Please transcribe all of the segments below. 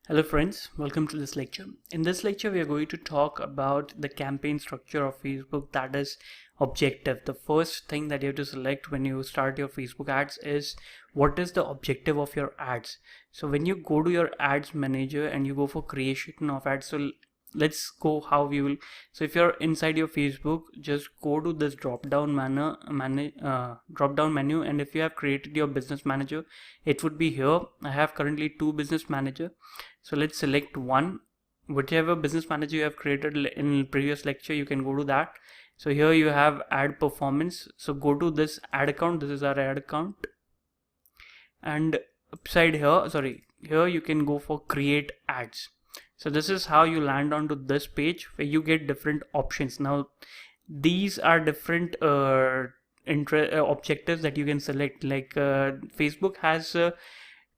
Hello friends, welcome to this lecture. In this lecture, we are going to talk about the campaign structure of Facebook, that is objective. The first thing that you have to select when you start your Facebook ads is what is the objective of your ads. So when you go to your ads manager and you go for creation of ads, so let's go how we will. So if you're inside your Facebook, just go to this drop down menu, and if you have created your business manager, it would be here. I have currently two business manager. So let's select one, whichever business manager you have created in previous lecture, you can go to that. So here you have ad performance. So go to this ad account. This is our ad account, and upside here you can go for create ads. So this is how you land onto this page where you get different options. Now these are different objectives that you can select. Like Facebook has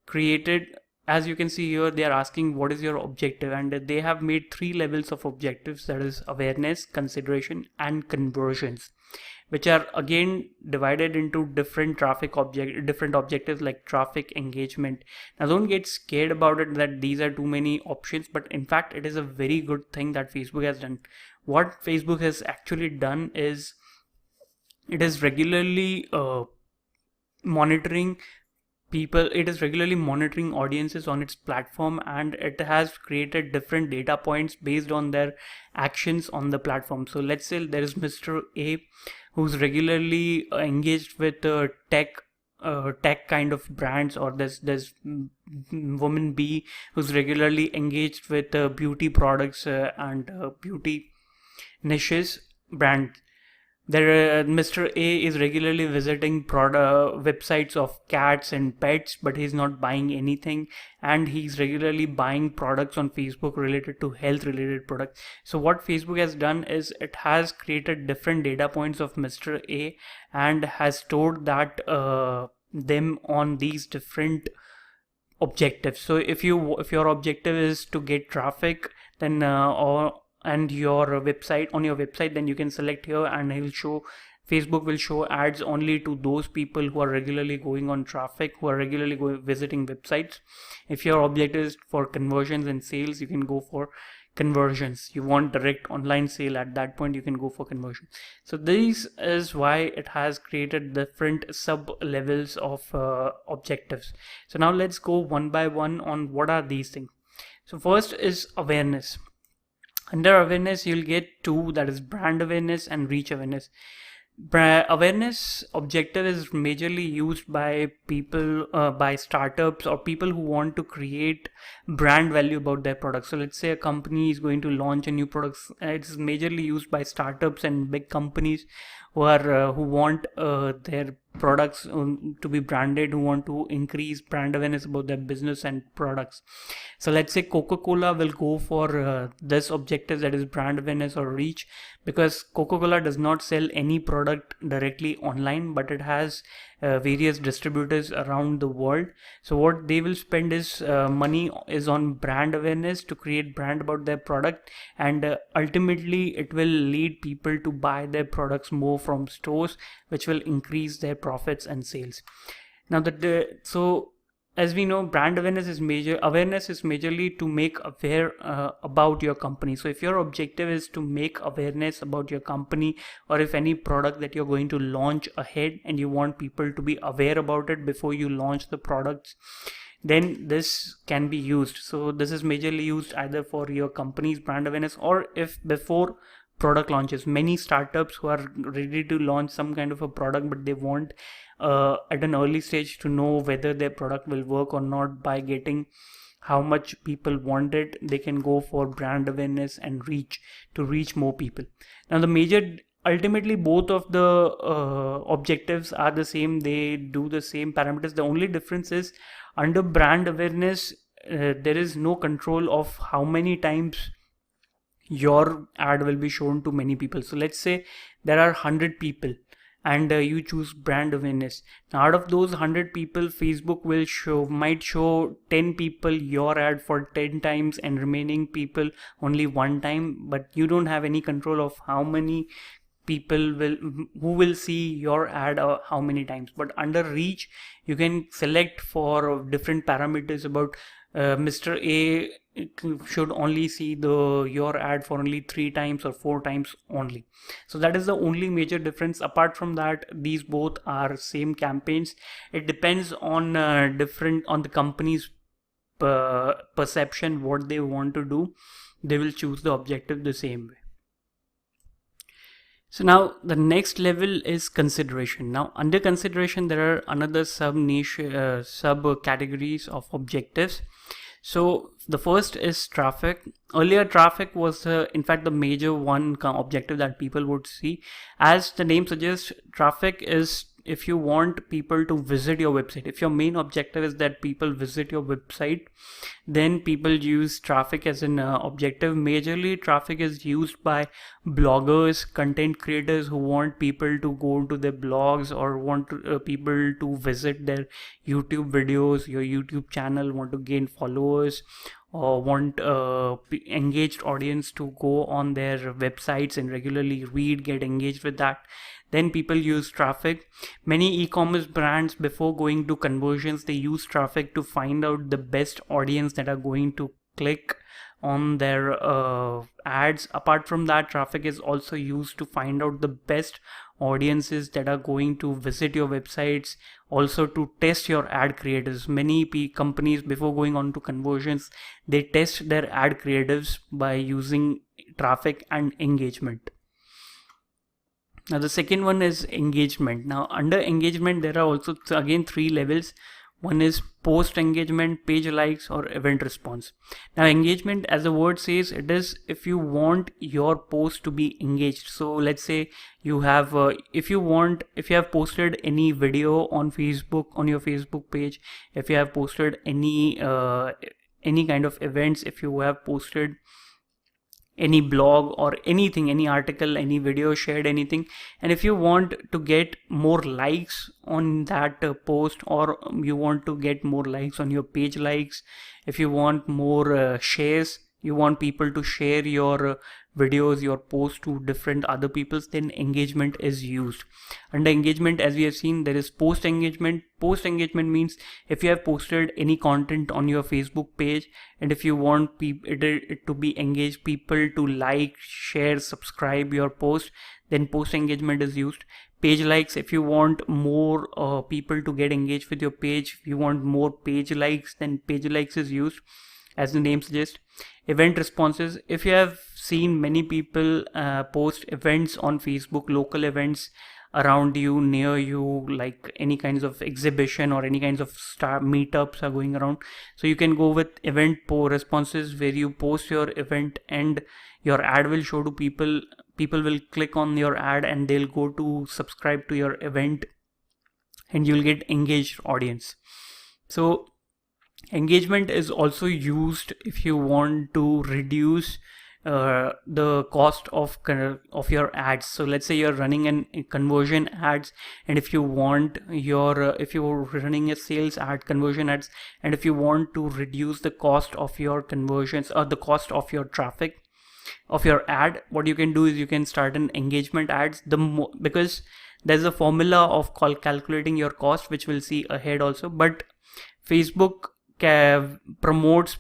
created, as you can see here, they are asking what is your objective, and they have made 3 levels of objectives, that is awareness, consideration and conversions, which are again divided into different objectives like traffic, engagement. Now don't get scared about it that these are too many options, but in fact it is a very good thing that Facebook has done. What Facebook has actually done is it is regularly monitoring people, it is regularly monitoring audiences on its platform, and it has created different data points based on their actions on the platform. So let's say there is Mr. A who's regularly engaged with tech kind of brands, or there's woman B who's regularly engaged with beauty products and beauty niches brand. There, Mr. A is regularly visiting websites of cats and pets, but he's not buying anything, and he's regularly buying products on Facebook related to health related products. So what Facebook has done is it has created different data points of Mr. A and has stored that them on these different objectives. So if your objective is to get traffic, then on your website, then you can select here, and Facebook will show ads only to those people who are regularly going on traffic, who are regularly visiting websites. If your objective is for conversions and sales, you can go for conversions. You want direct online sale, at that point you can go for conversion. So this is why it has created different sub levels of objectives. So now let's go one by one on what are these things. So first is awareness. Under awareness, you'll get 2, that is brand awareness and reach awareness. Awareness objective is majorly used by people, by startups or people who want to create brand value about their products. So let's say a company is going to launch a new product. It's majorly used by startups and big companies who want their products to be branded, who want to increase brand awareness about their business and products. So let's say Coca-Cola will go for this objective, that is brand awareness or reach, because Coca-Cola does not sell any product directly online, but it has various distributors around the world. So what they will spend is money is on brand awareness to create brand about their product, and ultimately it will lead people to buy their products more from stores, which will increase their profits and sales. Now so as we know, brand awareness is majorly to make aware about your company. So if your objective is to make awareness about your company, or if any product that you're going to launch ahead and you want people to be aware about it before you launch the products, then this can be used. So this is majorly used either for your company's brand awareness, or if before product launches. Many startups who are ready to launch some kind of a product, but they want at an early stage to know whether their product will work or not by getting how much people want it, they can go for brand awareness and reach to reach more people. Now ultimately both of the objectives are the same. They do the same parameters. The only difference is under brand awareness there is no control of how many times your ad will be shown to many people. So let's say there are 100 people and you choose brand awareness. Now out of those 100 people, Facebook might show 10 people your ad for 10 times and remaining people only 1 time, but you don't have any control of how many who will see your ad how many times. But under reach, you can select for different parameters about Mr. A should only see your ad for only 3 times or 4 times only. So that is the only major difference. Apart from that, these both are same campaigns. It depends on on the company's perception, what they want to do. They will choose the objective the same way. So now the next level is consideration. Now under consideration, there are another sub niche sub categories of objectives. So the first is traffic. Earlier, traffic was in fact the major one objective that people would see. As the name suggests, traffic is if you want people to visit your website. If your main objective is that people visit your website, then people use traffic as an objective. Majorly, traffic is used by bloggers, content creators who want people to go to their blogs or want people to visit their YouTube videos, your YouTube channel, want to gain followers, or want engaged audience to go on their websites and regularly read, get engaged with that. Then people use traffic. Many e-commerce brands, before going to conversions, they use traffic to find out the best audience that are going to click on their ads. Apart from that, traffic is also used to find out the best audiences that are going to visit your websites, also to test your ad creatives. Many companies, before going on to conversions, they test their ad creatives by using traffic and engagement. Now the second one is engagement. Now under engagement, there are also again 3 levels. One is post engagement, page likes, or event response. Now engagement, as the word says, it is if you want your post to be engaged. So let's say you have if you have posted any video on Facebook, on your Facebook page, if you have posted any kind of events, if you have posted any blog or anything, any article, any video, shared anything, and if you want to get more likes on that post, or you want to get more likes on your page likes, if you want more shares, you want people to share your videos, your posts to different other people's, then engagement is used. Under engagement, as we have seen, there is post engagement. Post engagement means if you have posted any content on your Facebook page, and if you want it to be engaged, people to like, share, subscribe your post, then post engagement is used. Page likes, if you want more people to get engaged with your page, if you want more page likes, then page likes is used, as the name suggests. Event responses, if you have seen many people post events on Facebook, local events around you, near you, like any kinds of exhibition or any kinds of meetups are going around. So you can go with event responses, where you post your event and your ad will show to people. People will click on your ad and they'll go to subscribe to your event, and you'll get engaged audience. So engagement is also used if you want to reduce the cost of your ads. So let's say you're running a conversion ads, and if you want your if you're running a sales ad, conversion ads, and if you want to reduce the cost of your conversions or the cost of your traffic of your ad, what you can do is you can start an engagement ads. Because there's a formula of calculating your cost, which we'll see ahead also, but Facebook promotes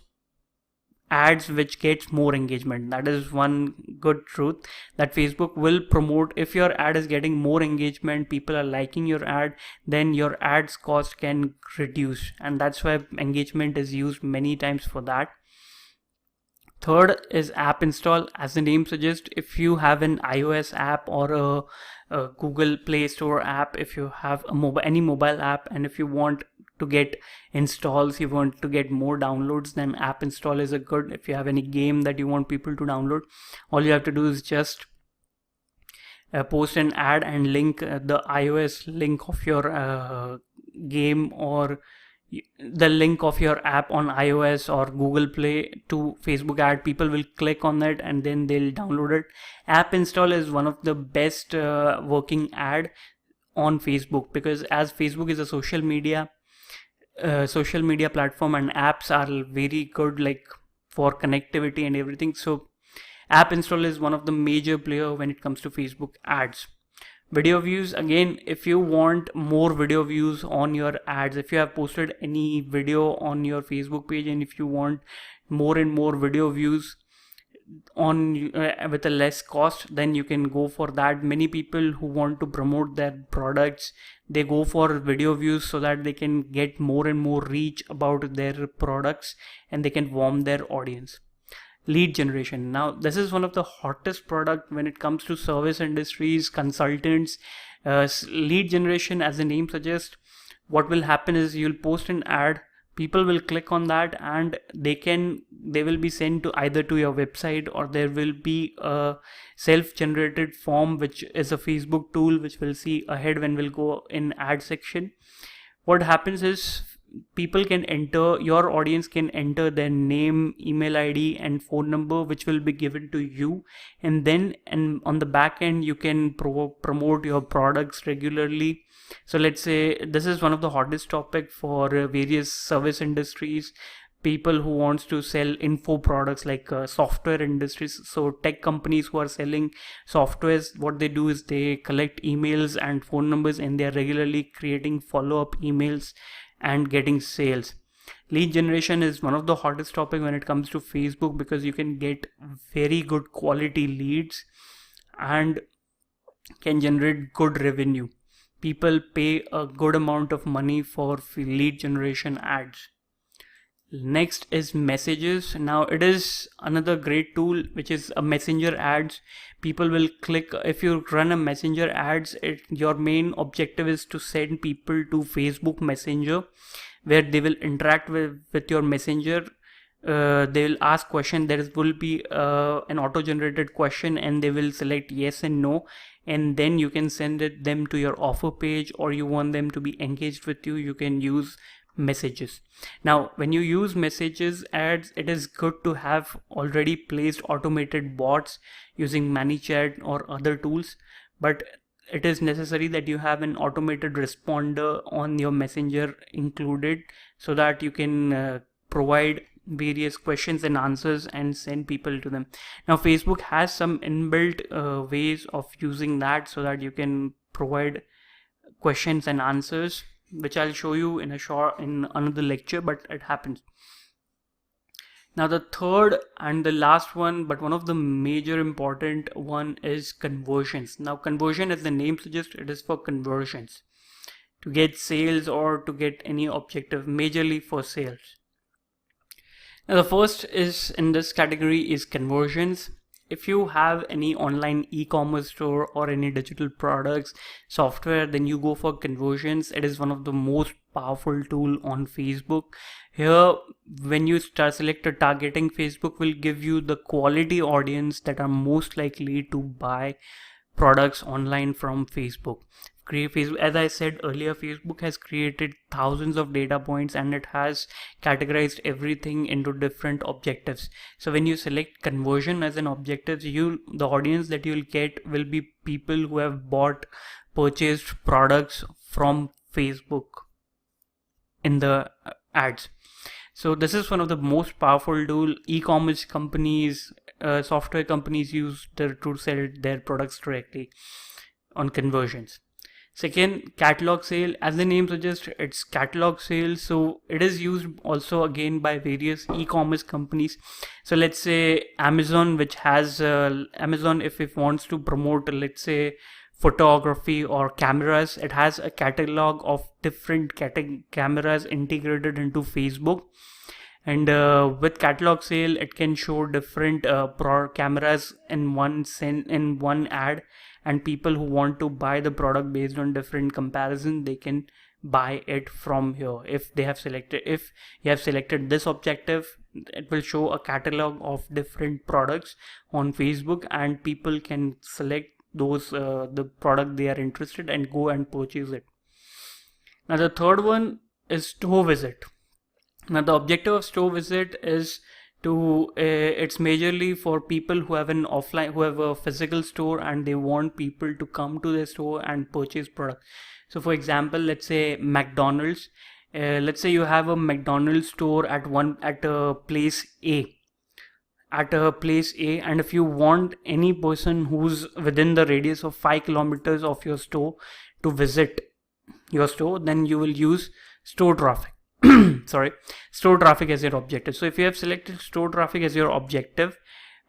ads which gets more engagement. That is one good truth, that Facebook will promote. If your ad is getting more engagement, people are liking your ad, then your ads cost can reduce, and that's why engagement is used many times for that. Third is app install. As the name suggests, if you have an iOS app or a Google Play Store app, if you have any mobile app, and if you want to get installs, you want to get more downloads, then app install is a good. If you have any game that you want people to download, all you have to do is just post an ad and link the iOS link of your game, or the link of your app on iOS or Google Play to Facebook ad. People will click on that and then they'll download it. App install is one of the best working ad on Facebook, because as Facebook is a social media platform, and apps are very good, like for connectivity and everything. So App install is one of the major player when it comes to Facebook ads. Video views, again, if you want more video views on your ads, if you have posted any video on your Facebook page and if you want more and more video views on with a less cost, then you can go for that. Many people who want to promote their products, they go for video views so that they can get more and more reach about their products and they can warm their audience. Lead generation, now this is one of the hottest product when it comes to service industries, consultants. Lead generation, as the name suggests, what will happen is you'll post an ad, people will click on that and they will be sent to either to your website, or there will be a self-generated form which is a Facebook tool which will see ahead when we'll go in ad section. What happens is people can enter, your audience can enter their name, email ID and phone number, which will be given to you, and then on the back end you can promote your products regularly. So let's say this is one of the hottest topic for various service industries, people who wants to sell info products like software industries. So tech companies who are selling softwares, what they do is they collect emails and phone numbers and they are regularly creating follow-up emails and getting sales. Lead generation is one of the hottest topic when it comes to Facebook, because you can get very good quality leads and can generate good revenue. People pay a good amount of money for lead generation ads. Next is messages. Now it is another great tool which is a messenger ads. People will click, if you run a messenger ads, your main objective is to send people to Facebook Messenger, where they will interact with your messenger. They will ask question, there will be an auto generated question and they will select yes and no, and then you can send them to your offer page, or you want them to be engaged with you, you can use messages. Now when you use messages ads, it is good to have already placed automated bots using ManyChat or other tools, but it is necessary that you have an automated responder on your messenger included, so that you can provide various questions and answers and send people to them. Now Facebook has some inbuilt ways of using that, so that you can provide questions and answers, which I'll show you in another lecture, but it happens. Now the third and the last one, but one of the major important one, is conversions. Now conversion, as the name suggests, it is for conversions, to get sales or to get any objective, majorly for sales. Now the first is in this category is conversions. If you have any online e-commerce store or any digital products, software, then you go for conversions. It is one of the most powerful tool on Facebook. Here, when you start selected targeting, Facebook will give you the quality audience that are most likely to buy products online from Facebook. As I said earlier, Facebook has created thousands of data points and it has categorized everything into different objectives. So when you select conversion as an objective, the audience that you'll get will be people who have purchased products from Facebook in the ads. So this is one of the most powerful tool. E-commerce companies, software companies use to sell their products directly on conversions. Second, catalog sale. As the name suggests, it's catalog sale, so it is used also again by various e-commerce companies. So let's say Amazon, which has Amazon, if it wants to promote, let's say, photography or cameras, it has a catalog of different cameras integrated into Facebook. And with catalog sale, it can show different cameras in one ad, and people who want to buy the product based on different comparison, they can buy it from here. If you have selected this objective, it will show a catalog of different products on Facebook, and people can select those the product they are interested and go and purchase it. Now the third one is store visit. Now the objective of store visit is to it's majorly for people who have a physical store and they want people to come to their store and purchase product. So for example, let's say McDonald's. Let's say you have a McDonald's store at place A, at a place A, and if you want any person who's within the radius of 5 kilometers of your store to visit your store, then you will use store traffic. Sorry, store traffic as your objective. So if you have selected store traffic as your objective,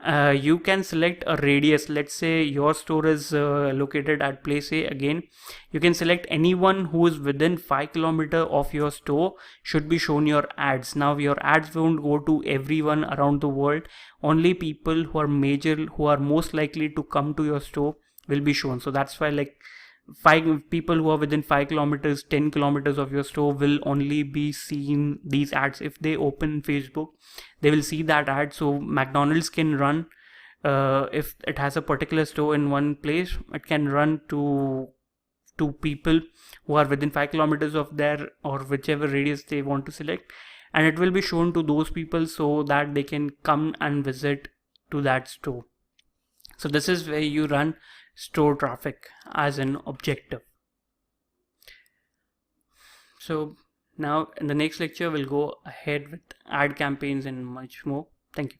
you can select a radius. Let's say your store is located at place A. Again, you can select anyone who is within 5 kilometers of your store should be shown your ads. Now your ads won't go to everyone around the world. Only people who are most likely to come to your store will be shown. So that's why, like, 5 people who are within 5 kilometers, 10 kilometers of your store will only be seeing these ads. If they open Facebook, they will see that ad. So McDonald's can run, if it has a particular store in one place, it can run to people who are within 5 kilometers of their, or whichever radius they want to select, and it will be shown to those people so that they can come and visit to that store. So this is where you run store traffic as an objective. So now in the next lecture, we'll go ahead with ad campaigns and much more. Thank you.